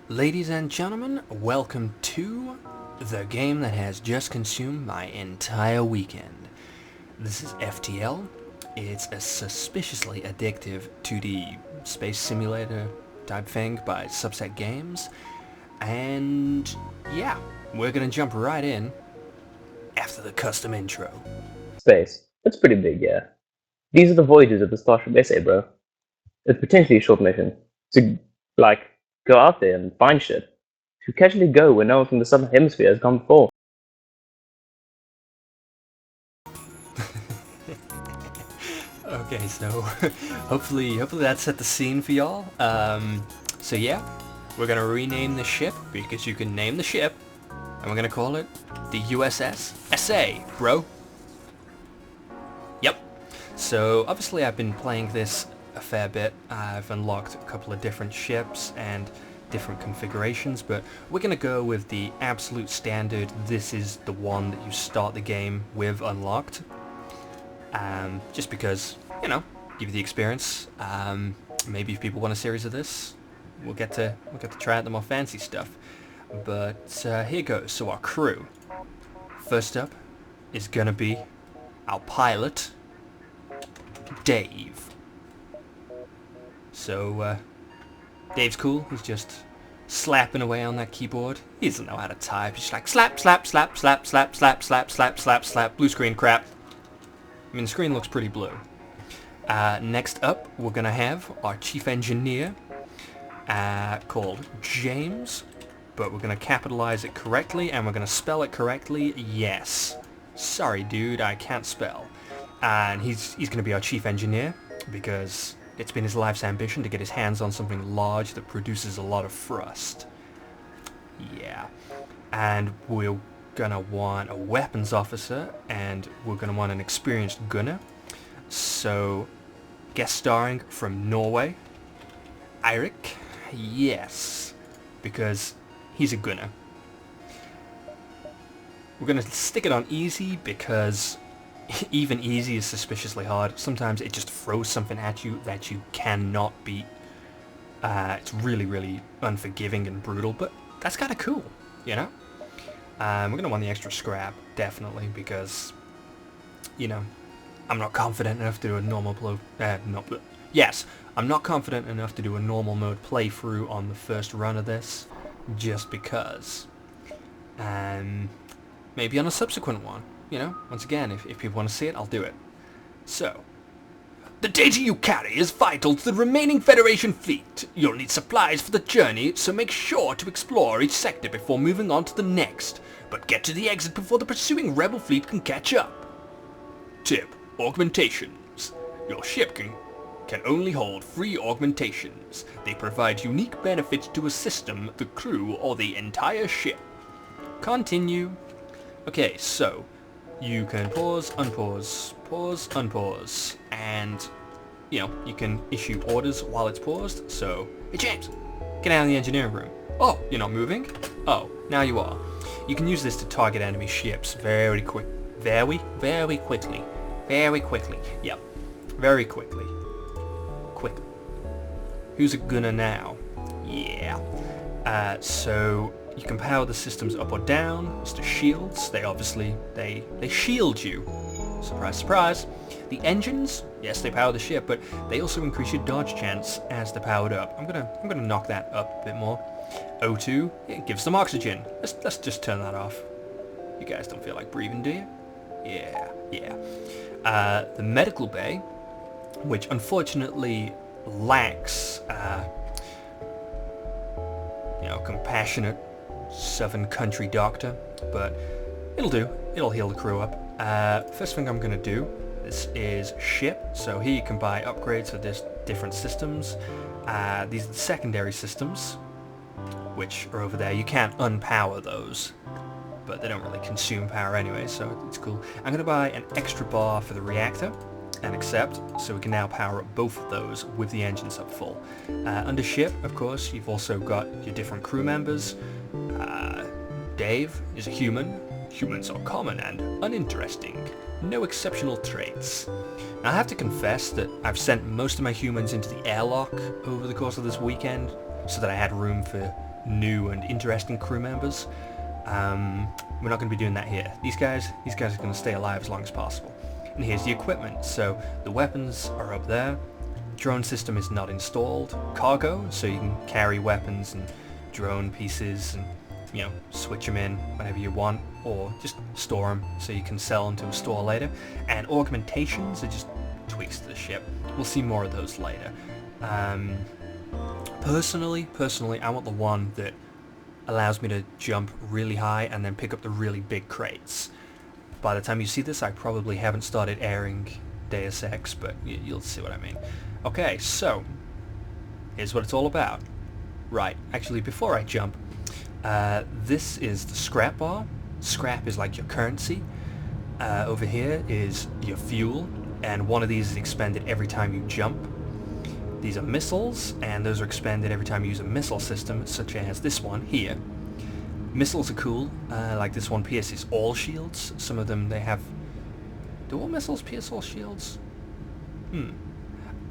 Ladies and gentlemen, welcome to the game that has just consumed my entire weekend. This is FTL. It's a suspiciously addictive 2D space simulator type thing by Subset Games. And yeah, we're gonna jump right in after the custom intro. Space. That's pretty big, yeah. These are the voyages of the Starship SA, bro. It's potentially a short mission to, go out there and find shit. To casually go where no one from the Southern Hemisphere has gone before. Okay, so hopefully that set the scene for y'all. So yeah, we're gonna rename the ship because you can name the ship, and we're gonna call it the USS SA, bro. Yep. So obviously I've been playing this a fair bit. I've unlocked a couple of different ships and different configurations, but we're gonna go with the absolute standard. This is the one that you start the game with unlocked. Just because, you know, give you the experience. Maybe if people want a series of this, we'll get to try out the more fancy stuff. But here goes. So our crew. First up is gonna be our pilot, Dave. So Dave's cool. He's just slapping away on that keyboard. He doesn't know how to type. He's just like slap, slap, slap, slap, slap, slap, slap, slap, slap, slap. Blue screen crap. I mean, the screen looks pretty blue. Next up, we're going to have our chief engineer called James, but we're going to capitalize it correctly, and we're going to spell it correctly. Yes. Sorry, dude, I can't spell. And he's going to be our chief engineer, because it's been his life's ambition to get his hands on something large that produces a lot of thrust. Yeah. And we're gonna want a weapons officer, and we're gonna want an experienced gunner. So, guest starring from Norway, Eirik. Yes, because he's a gunner. We're gonna stick it on easy because even easy is suspiciously hard. Sometimes it just throws something at you that you cannot beat. It's really, really unforgiving and brutal, but that's kind of cool, you know? We're going to want the extra scrap, definitely, because, you know, I'm not confident enough to do a normal I'm not confident enough to do a normal mode playthrough on the first run of this, just because. Maybe on a subsequent one, you know? Once again, if people want to see it, I'll do it. So, the data you carry is vital to the remaining Federation fleet. You'll need supplies for the journey, so make sure to explore each sector before moving on to the next. But get to the exit before the pursuing Rebel fleet can catch up. Tip: augmentations. Your ship can only hold 3 augmentations. They provide unique benefits to a system, the crew, or the entire ship. Continue. Okay, so you can pause, unpause, and, you know, you can issue orders while it's paused. So, hey James, get out of the engineering room. Oh, you're not moving? Oh, now you are. You can use this to target enemy ships very quickly. Yep, very quickly. Quick. Who's a gunner now? Yeah. So you can power the systems up or down. It's the shields. They obviously, they shield you. Surprise, surprise. The engines, yes, they power the ship, but they also increase your dodge chance as they're powered up. I'm gonna knock that up a bit more. O2, it gives them oxygen. Let's just turn that off. You guys don't feel like breathing, do you? Yeah. The medical bay, which unfortunately lacks, compassionate southern country doctor, but it'll do. It'll heal the crew up. First thing I'm gonna do, this is ship. So here you can buy upgrades for this different systems. These are the secondary systems, which are over there. You can't unpower those, but they don't really consume power anyway, so it's cool. I'm gonna buy an extra bar for the reactor and accept, so we can now power up both of those with the engines up full. Under ship, of course, you've also got your different crew members. Dave is a human. Humans are common and uninteresting. No exceptional traits. Now, I have to confess that I've sent most of my humans into the airlock over the course of this weekend, so that I had room for new and interesting crew members. We're not going to be doing that here. These guys are going to stay alive as long as possible. And here's the equipment. So the weapons are up there. Drone system is not installed. Cargo, so you can carry weapons and drone pieces and, you know, switch them in whenever you want, or just store them so you can sell them to a store later. And augmentations are just tweaks to the ship. We'll see more of those later. Personally, I want the one that allows me to jump really high and then pick up the really big crates. By the time you see this, I probably haven't started airing Deus Ex, but you'll see what I mean. Okay, so here's what it's all about. Right, actually, before I jump, this is the scrap bar. Scrap is like your currency. Over here is your fuel, and one of these is expended every time you jump. These are missiles, and those are expended every time you use a missile system, such as this one here. Missiles are cool, like this one pierces all shields. Some of them, they have... Do all missiles pierce all shields?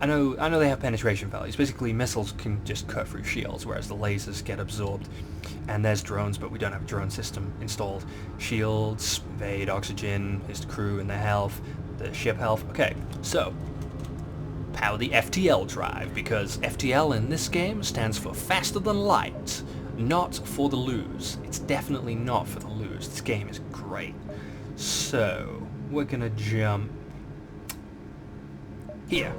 I know they have penetration values. Basically, missiles can just cut through shields, whereas the lasers get absorbed. And there's drones, but we don't have a drone system installed. Shields, evade, oxygen, here's the crew and their health, the ship health. Okay, so power the FTL drive, because FTL in this game stands for faster than light, not for the lose. It's definitely not for the lose. This game is great. So we're gonna jump here.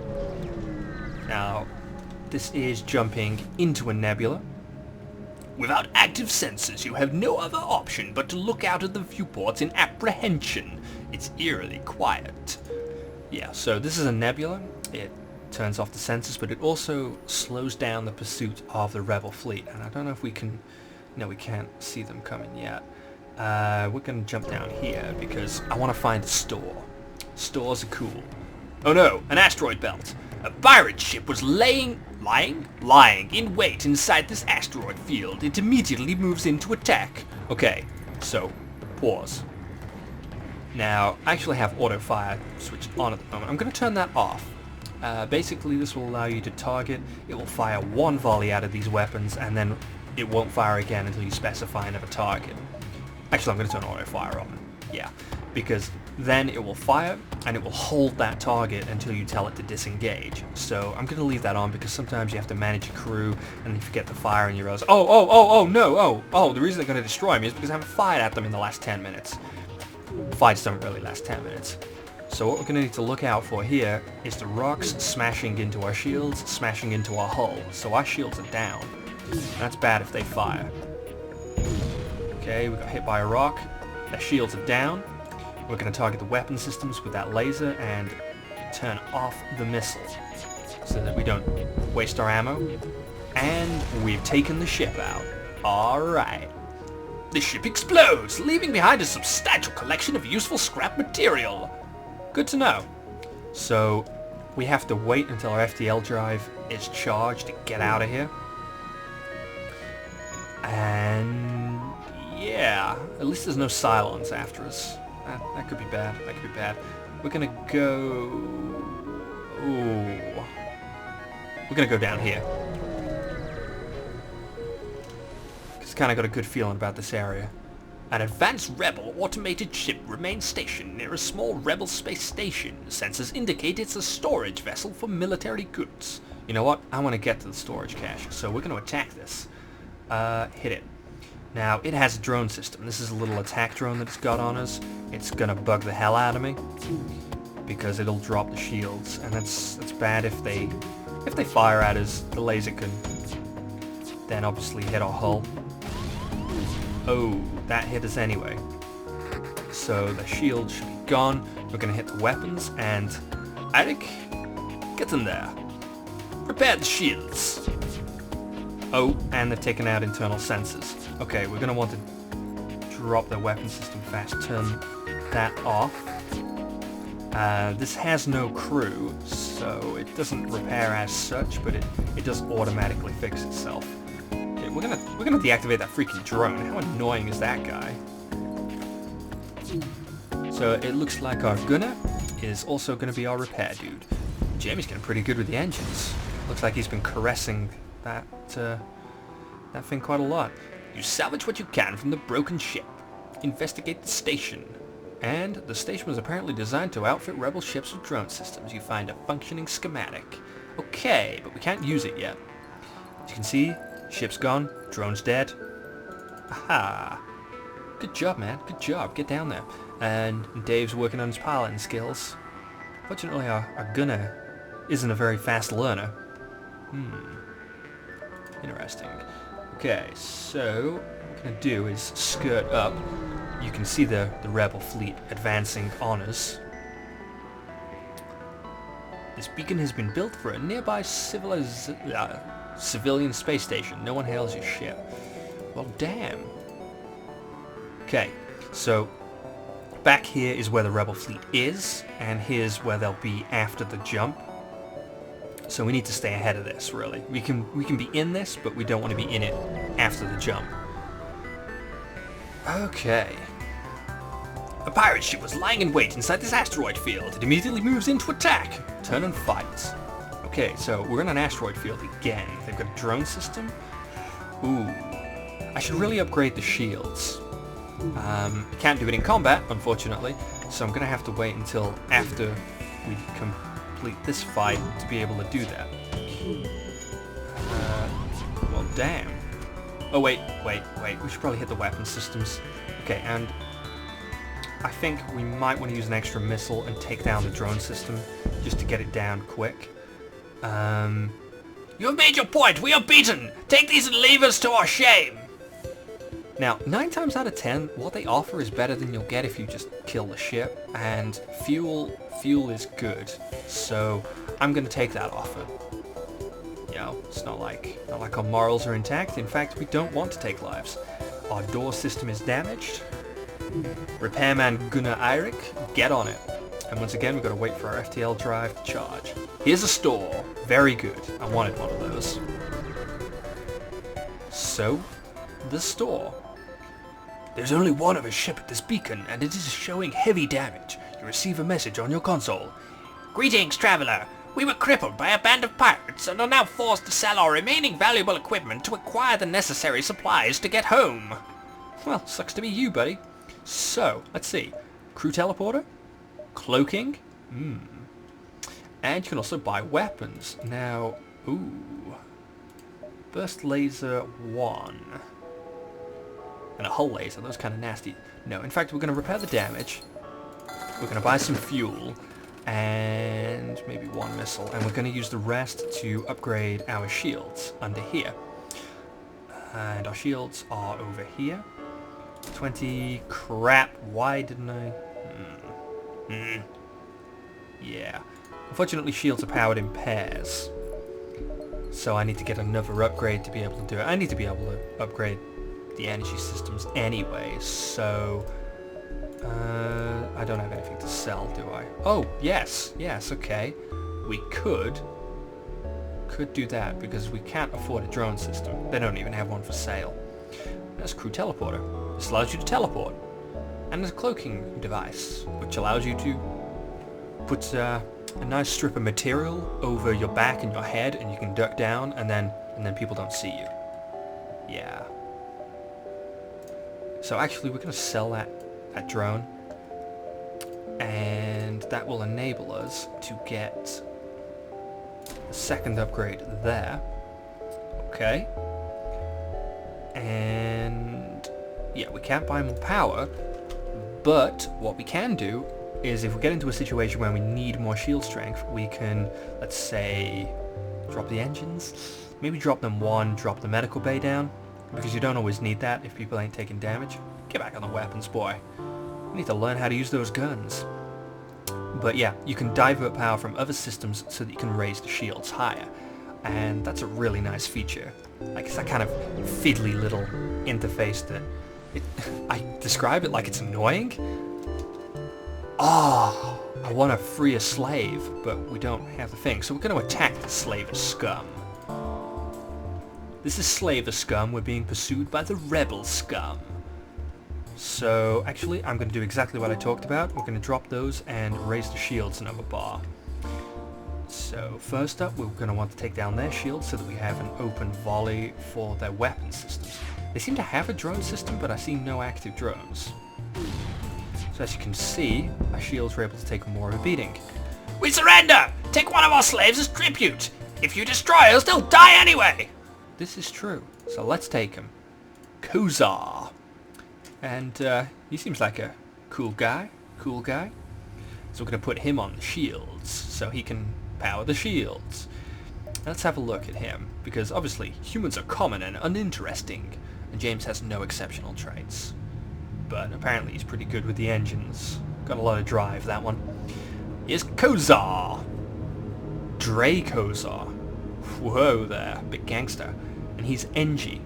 Now, this is jumping into a nebula. Without active sensors, you have no other option but to look out at the viewports in apprehension. It's eerily quiet. Yeah, so this is a nebula. It turns off the sensors, but it also slows down the pursuit of the rebel fleet. And I don't know if we can... No, we can't see them coming yet. We're going to jump down here because I want to find a store. Stores are cool. Oh no, an asteroid belt. A pirate ship was lying in wait inside this asteroid field. It immediately moves in to attack. Okay, so pause. Now, I actually have auto fire switched on at the moment. I'm going to turn that off. Basically, this will allow you to target. It will fire one volley out of these weapons, and then it won't fire again until you specify another target. Actually, I'm going to turn auto fire on. Yeah, because then it will fire, and it will hold that target until you tell it to disengage. So I'm going to leave that on because sometimes you have to manage a crew, and you forget to fire, and you realize, oh, the reason they're going to destroy me is because I haven't fired at them in the last 10 minutes. Fights don't really last 10 minutes. So what we're going to need to look out for here is the rocks smashing into our shields, smashing into our hull. So our shields are down. That's bad if they fire. Okay, we got hit by a rock. Their shields are down. We're going to target the weapon systems with that laser and turn off the missile so that we don't waste our ammo. And we've taken the ship out. Alright. The ship explodes, leaving behind a substantial collection of useful scrap material. Good to know. So we have to wait until our FTL drive is charged to get out of here. And yeah, at least there's no Cylons after us. That could be bad. That could be bad. We're gonna go... Ooh. We're gonna go down here. Cause kind of got a good feeling about this area. An advanced rebel automated ship remains stationed near a small rebel space station. Sensors indicate it's a storage vessel for military goods. You know what? I want to get to the storage cache, so we're going to attack this. Hit it. Now, it has a drone system. This is a little attack drone that it's got on us. It's going to bug the hell out of me because it'll drop the shields, and that's bad if they fire at us. The laser can then obviously hit our hull. Oh, that hit us anyway. So the shield should be gone. We're going to hit the weapons, and Eirik, get in there. Repair the shields. Oh, and they've taken out internal sensors. Okay, we're going to want to drop the weapon system fast. Turn that off. This has no crew, so it doesn't repair as such, but it does automatically fix itself. Okay, we're gonna deactivate that freaking drone. How annoying is that guy? So it looks like our gunner is also going to be our repair dude. Jamie's getting pretty good with the engines. Looks like he's been caressing that that thing quite a lot. You salvage what you can from the broken ship. Investigate the station. And the station was apparently designed to outfit rebel ships with drone systems. You find a functioning schematic. Okay, but we can't use it yet. As you can see, ship's gone, drone's dead. Aha! Good job, man. Good job. Get down there. And Dave's working on his piloting skills. Fortunately, our gunner isn't a very fast learner. Interesting. Okay, so what we're going to do is skirt up. You can see the rebel fleet advancing on us. This beacon has been built for a nearby civilian space station. No one hails your ship. Well, damn. Okay, so back here is where the rebel fleet is, and here's where they'll be after the jump. So we need to stay ahead of this, really. We can be in this, but we don't want to be in it after the jump. Okay. A pirate ship was lying in wait inside this asteroid field. It immediately moves in to attack. Turn and fight. Okay, so we're in an asteroid field again. They've got a drone system. Ooh. I should really upgrade the shields. Can't do it in combat, unfortunately, so I'm going to have to wait until after we complete this fight to be able to do that. Well, damn. Oh, wait. We should probably hit the weapon systems. Okay, and I think we might want to use an extra missile and take down the drone system just to get it down quick. You have made your point. We are beaten. Take these and leave us to our shame. Now, 9 times out of 10, what they offer is better than you'll get if you just kill the ship, and fuel is good, so I'm going to take that offer. You know, it's not like our morals are intact. In fact, we don't want to take lives. Our door system is damaged. Repairman Gunnar Eirik, get on it. And once again, we've got to wait for our FTL drive to charge. Here's a store. Very good. I wanted one of those. So, the store. There's only one of a ship at this beacon, and it is showing heavy damage. You receive a message on your console. Greetings, traveler. We were crippled by a band of pirates and are now forced to sell our remaining valuable equipment to acquire the necessary supplies to get home. Well, sucks to be you, buddy. So, let's see. Crew teleporter? Cloaking? And you can also buy weapons. Now, burst laser 1. And a hull laser, those kind of nasty. No, in fact, we're going to repair the damage. We're going to buy some fuel. And maybe 1 missile. And we're going to use the rest to upgrade our shields under here. And our shields are over here. 20. Crap. Why didn't I? Yeah. Unfortunately, shields are powered in pairs. So I need to get another upgrade to be able to do it. I need to be able to upgrade the energy systems anyway, so I don't have anything to sell, do I? Oh, yes, okay. We could do that, because we can't afford a drone system. They don't even have one for sale. There's crew teleporter. This allows you to teleport. And there's a cloaking device, which allows you to put a nice strip of material over your back and your head, and you can duck down, and then people don't see you. Yeah. So actually, we're going to sell that drone, and that will enable us to get the second upgrade there. Okay. And yeah, we can't buy more power, but what we can do is if we get into a situation where we need more shield strength, we can, let's say, drop the engines, maybe drop them 1, drop the medical bay down, because you don't always need that if people ain't taking damage. Get back on the weapons, boy. You need to learn how to use those guns. But yeah, you can divert power from other systems so that you can raise the shields higher. And that's a really nice feature. Like, it's that kind of fiddly little interface that... I describe it like it's annoying. Oh, I want to free a slave, but we don't have the thing. So we're going to attack the slaver scum. This is slaver scum. We're being pursued by the rebel scum. So, actually, I'm going to do exactly what I talked about. We're going to drop those and raise the shields another bar. So first up, we're going to want to take down their shields so that we have an open volley for their weapon systems. They seem to have a drone system, but I see no active drones. So as you can see, our shields were able to take more of a beating. We surrender! Take one of our slaves as tribute! If you destroy us, they'll die anyway! This is true, so let's take him. Kozar. And he seems like a cool guy. So we're going to put him on the shields, so he can power the shields. Let's have a look at him, because obviously humans are common and uninteresting, and James has no exceptional traits. But apparently he's pretty good with the engines. Got a lot of drive, that one. Here's Kozar. Kozar. Whoa there, big gangster. And he's NG.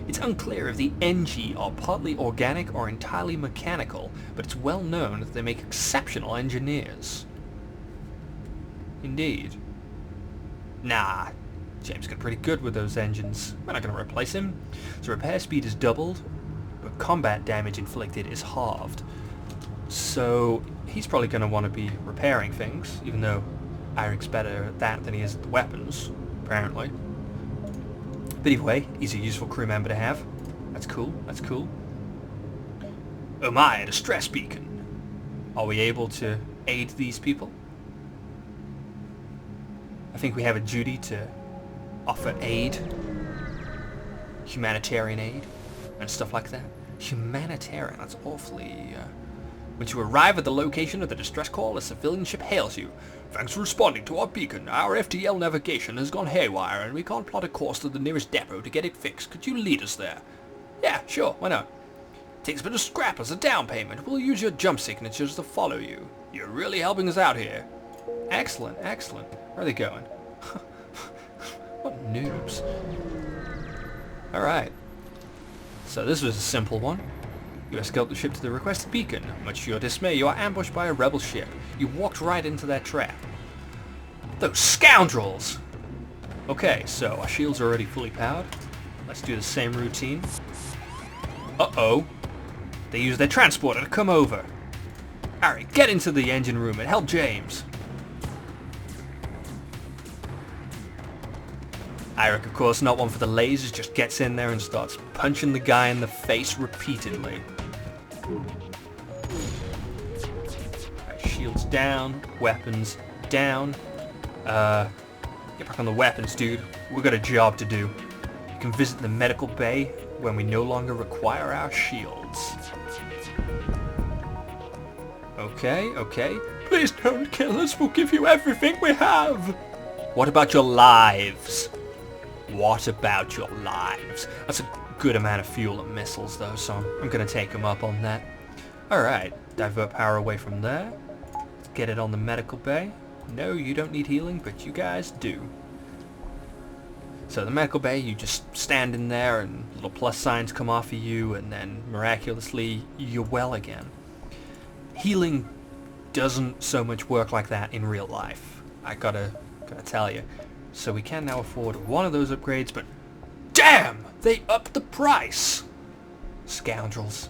It's unclear if the NG are partly organic or entirely mechanical, but it's well known that they make exceptional engineers. Indeed. Nah, James got pretty good with those engines. We're not going to replace him. So repair speed is doubled, but combat damage inflicted is halved. So he's probably going to want to be repairing things, even though Eirik's better at that than he is at the weapons, apparently. But either way, he's a useful crew member to have. That's cool. Oh my, a distress beacon. Are we able to aid these people? I think we have a duty to offer aid. Humanitarian aid. And stuff like that. Humanitarian, that's awfully... When you arrive at the location of the distress call, a civilian ship hails you. Thanks for responding to our beacon. Our FTL navigation has gone haywire and we can't plot a course to the nearest depot to get it fixed. Could you lead us there? Yeah, sure, why not? Takes a bit of scrap as a down payment. We'll use your jump signatures to follow you. You're really helping us out here. Excellent. Where are they going? What noobs. Alright. So this was a simple one. You escort the ship to the requested beacon. Much to your dismay, you are ambushed by a rebel ship. You walked right into their trap. Those scoundrels! Okay, so our shields are already fully powered. Let's do the same routine. Uh-oh. They use their transporter to come over. Eirik, get into the engine room and help James. Eirik, of course, not one for the lasers, just gets in there and starts punching the guy in the face repeatedly. Right, shields down, weapons down. Get back on the weapons, dude. We've got a job to do. You can visit the medical bay when we no longer require our shields. Okay. Please don't kill us, we'll give you everything we have. What about your lives? That's a good amount of fuel and missiles though, so I'm gonna take them up on that. Alright, divert power away from there. Let's get it on the medical bay. No, you don't need healing, but you guys do. So the medical bay, you just stand in there and little plus signs come off of you and then miraculously you're well again. Healing doesn't so much work like that in real life. I gotta tell you. So we can now afford one of those upgrades, but damn! They upped the price! Scoundrels.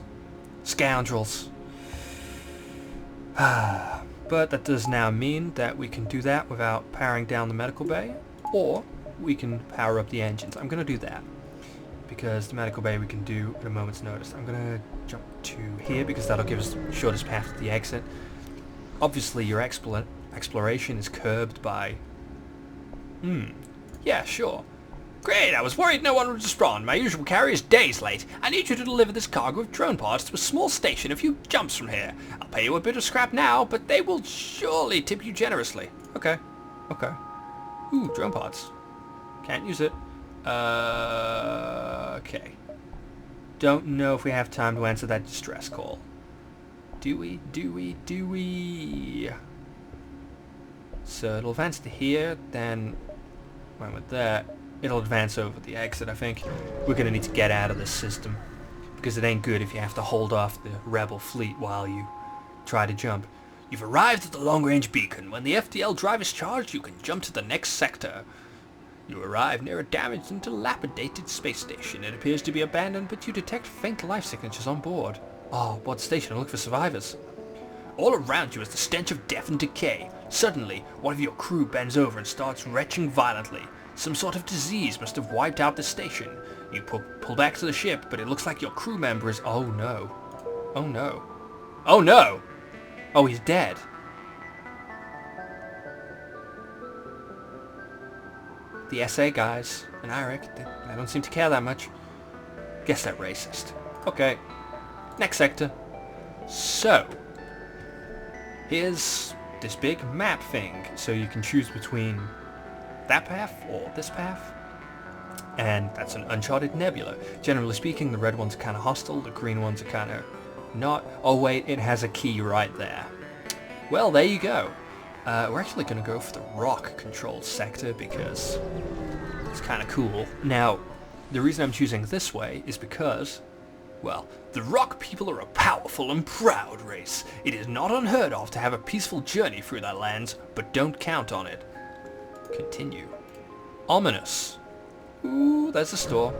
But that does now mean that we can do that without powering down the medical bay, or we can power up the engines. I'm going to do that, because the medical bay we can do at a moment's notice. I'm going to jump to here, because that'll give us the shortest path to the exit. Obviously your exploration is curbed by... Yeah, sure. Great, I was worried no one would respond. My usual carrier is days late. I need you to deliver this cargo of drone parts to a small station a few jumps from here. I'll pay you a bit of scrap now, but they will surely tip you generously. Okay. Ooh, drone parts. Can't use it. Okay. Don't know if we have time to answer that distress call. Do we? So it'll advance to here, then when with that, it'll advance over the exit, I think. We're going to need to get out of this system, because it ain't good if you have to hold off the rebel fleet while you try to jump. You've arrived at the long-range beacon. When the FTL drive is charged, you can jump to the next sector. You arrive near a damaged and dilapidated space station. It appears to be abandoned, but you detect faint life signatures on board. Oh, what station? Look for survivors. All around you is the stench of death and decay. Suddenly, one of your crew bends over and starts retching violently. Some sort of disease must have wiped out the station. You pull back to the ship, but it looks like your crew member is... Oh no. Oh no. Oh no! Oh, he's dead. The SA guys and Eirik, they don't seem to care that much. Guess they're racist. Okay. Next sector. So, here's this big map thing, so you can choose between that path or this path. And that's an uncharted nebula. Generally speaking, the red ones are kind of hostile, the green ones are kind of not. Oh wait, it has a key right there. Well, there you go. We're actually going to go for the rock-controlled sector because it's kind of cool. Now, the reason I'm choosing this way is because, well, the rock people are a powerful and proud race. It is not unheard of to have a peaceful journey through their lands, but don't count on it. Continue. Ominous. Ooh, there's the store.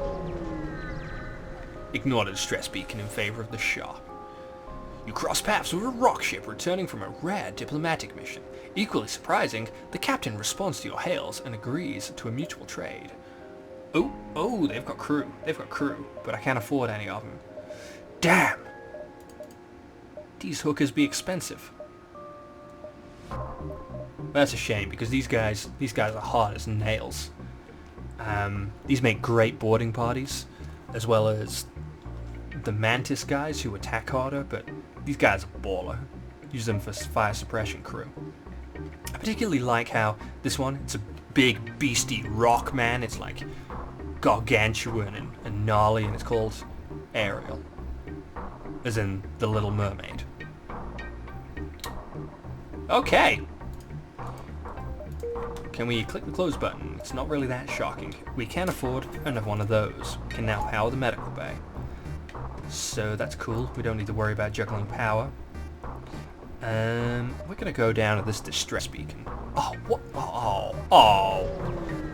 Ignore the distress beacon in favor of the shop. You cross paths with a rock ship returning from a rare diplomatic mission. Equally surprising, the captain responds to your hails and agrees to a mutual trade. Oh, they've got crew. They've got crew, but I can't afford any of them. Damn! These hookers be expensive. That's a shame, because these guys are hard as nails. These make great boarding parties, as well as the Mantis guys who attack harder, but these guys are baller. Use them for fire suppression crew. I particularly like how this one, it's a big beastie rock man. It's like gargantuan and gnarly, and it's called Ariel, as in the Little Mermaid. Okay. Can we click the close button? It's not really that shocking. We can afford another one of those. We can now power the medical bay. So that's cool. We don't need to worry about juggling power. We're gonna go down to this distress beacon. Oh, what? Oh.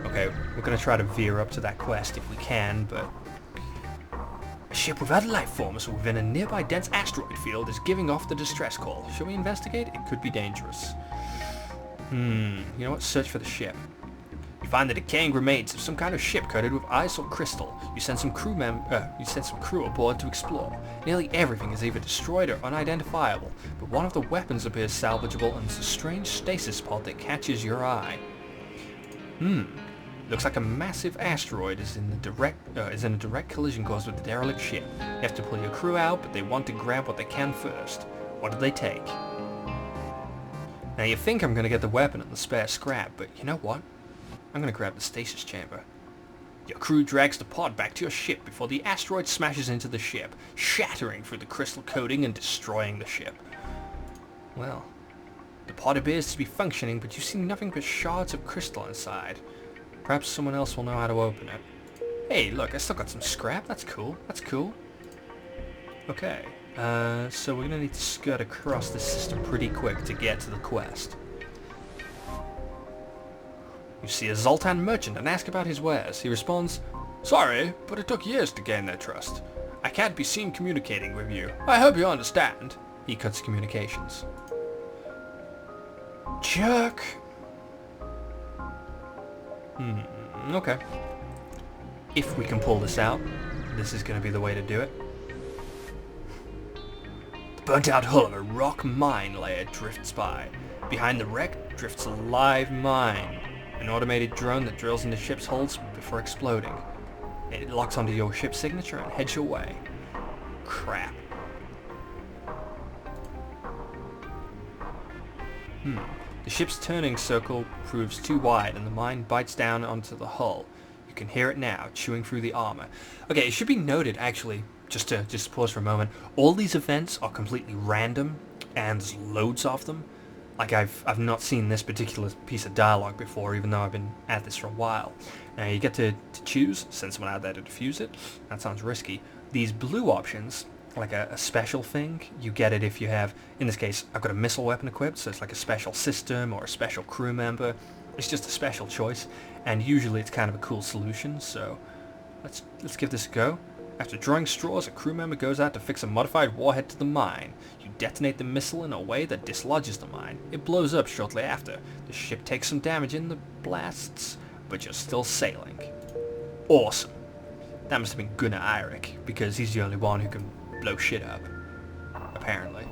Okay, we're gonna try to veer up to that quest if we can, but... A ship without life forms within a nearby dense asteroid field is giving off the distress call. Shall we investigate? It could be dangerous. You know what? Search for the ship. You find the decaying remains of some kind of ship coated with ice or crystal. You send some crew aboard to explore. Nearly everything is either destroyed or unidentifiable, but one of the weapons appears salvageable and it's a strange stasis pod that catches your eye. Looks like a massive asteroid is in a direct collision course with the derelict ship. You have to pull your crew out, but they want to grab what they can first. What did they take? Now you think I'm going to get the weapon and the spare scrap, but you know what? I'm going to grab the stasis chamber. Your crew drags the pod back to your ship before the asteroid smashes into the ship, shattering through the crystal coating and destroying the ship. Well, the pod appears to be functioning, but you see nothing but shards of crystal inside. Perhaps someone else will know how to open it. Hey, look, I still got some scrap. That's cool. That's cool. Okay, so we're going to need to skirt across this system pretty quick to get to the quest. You see a Zoltan merchant and ask about his wares. He responds, "Sorry, but it took years to gain their trust. I can't be seen communicating with you. I hope you understand." He cuts communications. Jerk. Okay. If we can pull this out, this is going to be the way to do it. The burnt-out hull of a rock mine layer drifts by. Behind the wreck drifts a live mine. An automated drone that drills into ship's hulls before exploding. It locks onto your ship's signature and heads your way. Crap. The ship's turning circle proves too wide and the mine bites down onto the hull. You can hear it now, chewing through the armor. Okay, it should be noted, actually, just to pause for a moment, all these events are completely random, and there's loads of them. Like, I've not seen this particular piece of dialogue before, even though I've been at this for a while. Now, you get to choose, send someone out there to defuse it. That sounds risky. These blue options, like a special thing, you get it if you have, in this case, I've got a missile weapon equipped, so it's like a special system or a special crew member. It's just a special choice, and usually it's kind of a cool solution, so let's give this a go. After drawing straws, a crew member goes out to fix a modified warhead to the mine. You detonate the missile in a way that dislodges the mine. It blows up shortly after. The ship takes some damage in the blasts, but you're still sailing. Awesome. That must have been good to Eirik, because he's the only one who can blow shit up. Apparently.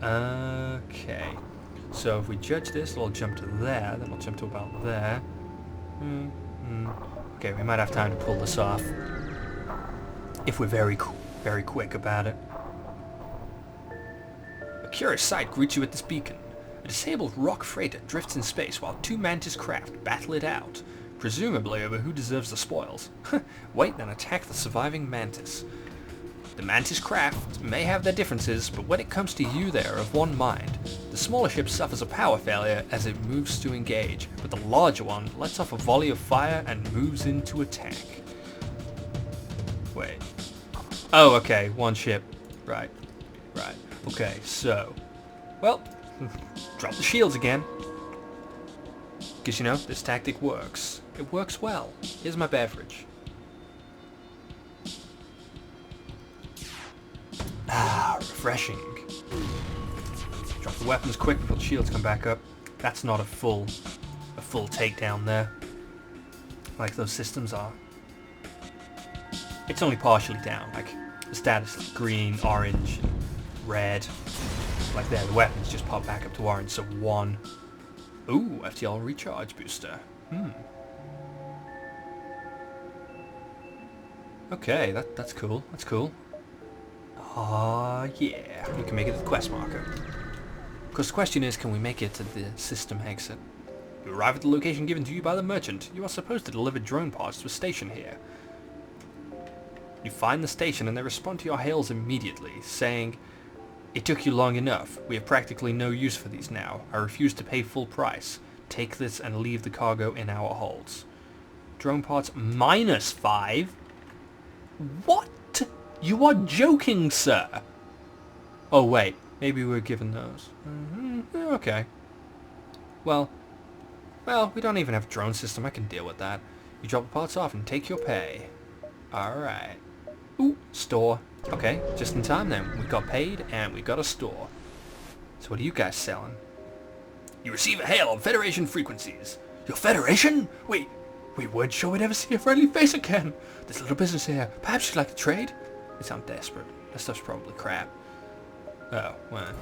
Okay. So if we judge this, it'll jump to there, then it'll jump to about there. Okay, we might have time to pull this off. If we're very quick about it. A curious sight greets you at this beacon. A disabled rock freighter drifts in space while two Mantis craft battle it out, presumably over who deserves the spoils. Wait, then attack the surviving Mantis. The Mantis craft may have their differences, but when it comes to you they are of one mind. The smaller ship suffers a power failure as it moves to engage, but the larger one lets off a volley of fire and moves in to attack. Wait. Oh, okay, one ship. Right. Okay, so... Well, drop the shields again. Because, you know, this tactic works. It works well. Here's my beverage. Ah, refreshing. Drop the weapons quick before the shields come back up. That's not a full takedown there, like those systems are. It's only partially down, like the status is green, orange, red. Like there, the weapons just pop back up to orange, so 1. Ooh, FTL recharge booster. Okay, that's cool. That's cool. Yeah, we can make it to the quest marker. Of course, the question is, can we make it to the system exit? You arrive at the location given to you by the merchant. You are supposed to deliver drone parts to a station here. You find the station and they respond to your hails immediately, saying, "It took you long enough. We have practically no use for these now. I refuse to pay full price. Take this and leave the cargo in our holds." Drone parts -5? What? You are joking, sir! Oh wait, maybe we're given those. Okay. Well, we don't even have a drone system. I can deal with that. You drop the parts off and take your pay. Alright. Ooh, store. Okay, just in time then. We got paid and we got a store. So what are you guys selling? You receive a hail on Federation frequencies. Your Federation? We weren't sure we'd ever see a friendly face again. There's a little business here. Perhaps you'd like to trade? They sound desperate. That stuff's probably crap. Oh, well.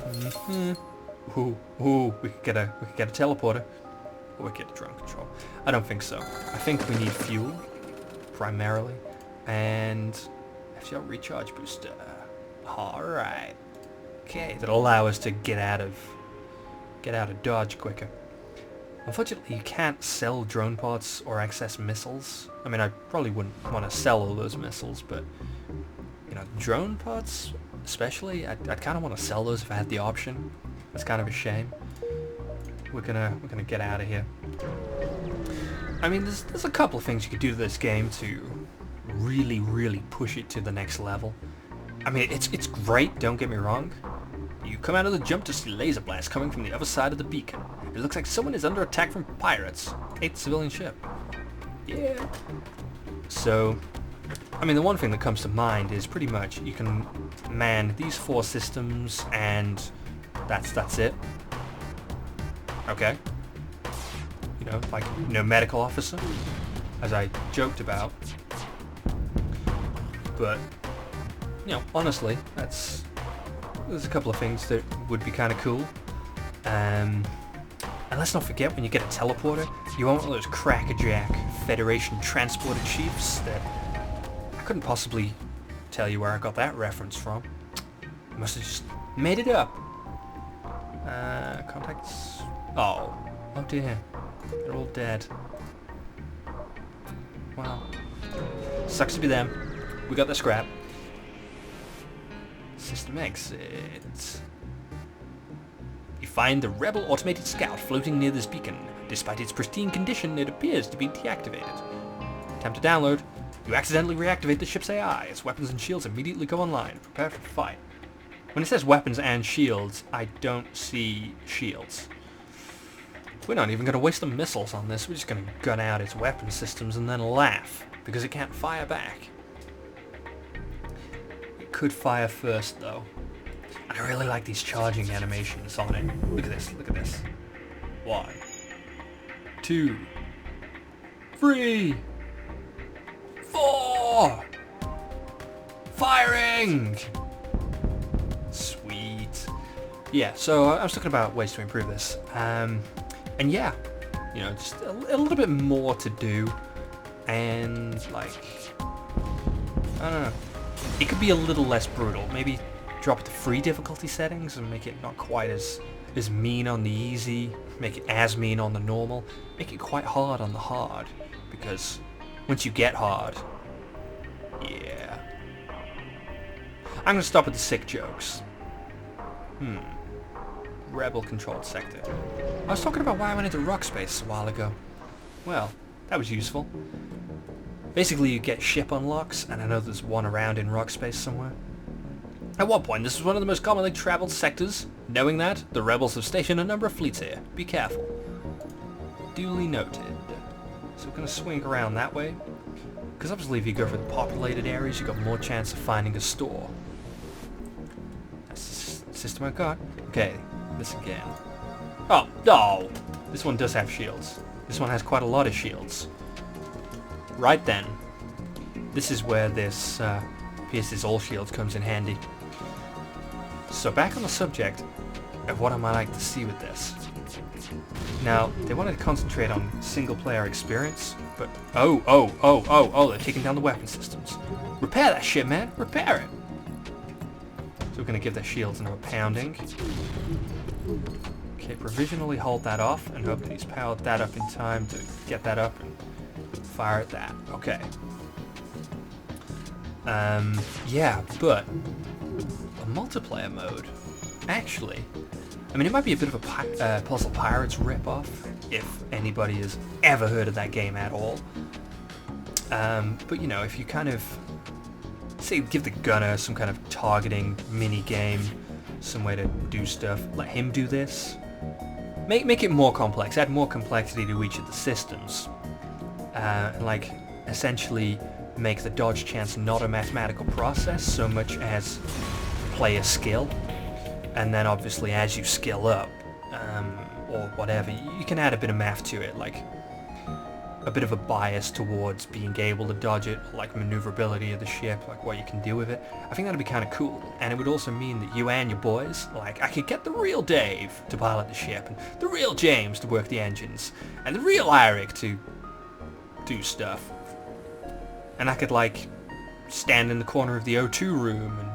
Ooh, we could get a teleporter. Or we could get a drone control. I don't think so. I think we need fuel, primarily. And FTL recharge booster. Alright. Okay, that'll allow us to get out of dodge quicker. Unfortunately, you can't sell drone parts or access missiles. I mean, I probably wouldn't want to sell all those missiles, but you know, drone parts especially, I'd kind of want to sell those if I had the option. That's kind of a shame. We're gonna get out of here. I mean, there's a couple of things you could do to this game to really push it to the next level. I mean, it's great, don't get me wrong. You come out of the jump to see laser blasts coming from the other side of the beacon. It looks like someone is under attack from pirates. Ate the civilian ship. Yeah. So, I mean, the one thing that comes to mind is pretty much you can man these 4 systems and that's it. Okay. You know, like no medical officer, as I joked about. But, you know, honestly, there's a couple of things that would be kind of cool. And let's not forget, when you get a teleporter, you want one of those crackerjack Federation transporter chiefs that I couldn't possibly tell you where I got that reference from. I must have just made it up. Contacts. Oh dear, they're all dead. Wow. Sucks to be them. We got the scrap. System exit. You find the Rebel automated scout floating near this beacon. Despite its pristine condition, it appears to be deactivated. Attempt to download. You accidentally reactivate the ship's AI. Its weapons and shields immediately go online. Prepare for fight. When it says weapons and shields, I don't see shields. We're not even going to waste the missiles on this. We're just going to gun out its weapon systems and then laugh, because it can't fire back. could fire first, though. And I really like these charging animations on it. Look at this, look at this. 1, 2, 3, 4! Firing! Sweet. Yeah, so I was talking about ways to improve this. And yeah, you know, just a little bit more to do. And, like, I don't know. It could be a little less brutal. Maybe drop it to free difficulty settings and make it not quite as mean on the easy. Make it as mean on the normal. Make it quite hard on the hard. Because once you get hard, yeah. I'm going to stop at the sick jokes. Rebel-controlled sector. I was talking about why I went into rock space a while ago. Well, that was useful. Basically, you get ship unlocks, and I know there's one around in rock space somewhere. At one point, this was one of the most commonly traveled sectors. Knowing that, the rebels have stationed a number of fleets here. Be careful. Duly noted. So we're going to swing around that way. Because obviously if you go for the populated areas, you've got more chance of finding a store. That's the system I've got. Okay, this again. Oh, no! This one does have shields. This one has quite a lot of shields. Right then, this is where this pierces all shields comes in handy. So back on the subject of what I might like to see with this. Now, they wanted to concentrate on single-player experience, but oh, they're taking down the weapon systems. Repair that shit, man! Repair it! So we're going to give their shields another pounding. Okay, provisionally hold that off and hope that he's powered that up in time to get that up and fire at that. Okay. Yeah, but a multiplayer mode, actually, I mean, it might be a bit of a Puzzle Pirates ripoff, if anybody has ever heard of that game at all. But, you know, if you kind of, say, give the gunner some kind of targeting mini-game, some way to do stuff, let him do this. Make it more complex, add more complexity to each of the systems. And, like, essentially make the dodge chance not a mathematical process so much as player skill. And then obviously as you skill up, or whatever, you can add a bit of math to it, like a bit of a bias towards being able to dodge it, like maneuverability of the ship, like what you can do with it. I think that'd be kind of cool, and it would also mean that you and your boys, like, I could get the real Dave to pilot the ship, and the real James to work the engines, and the real Eirik to do stuff. And I could, like, stand in the corner of the O2 room and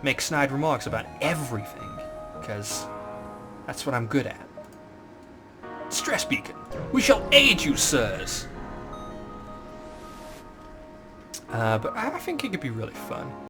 make snide remarks about everything, because that's what I'm good at. Stress beacon, we shall aid you, sirs! But I think it could be really fun.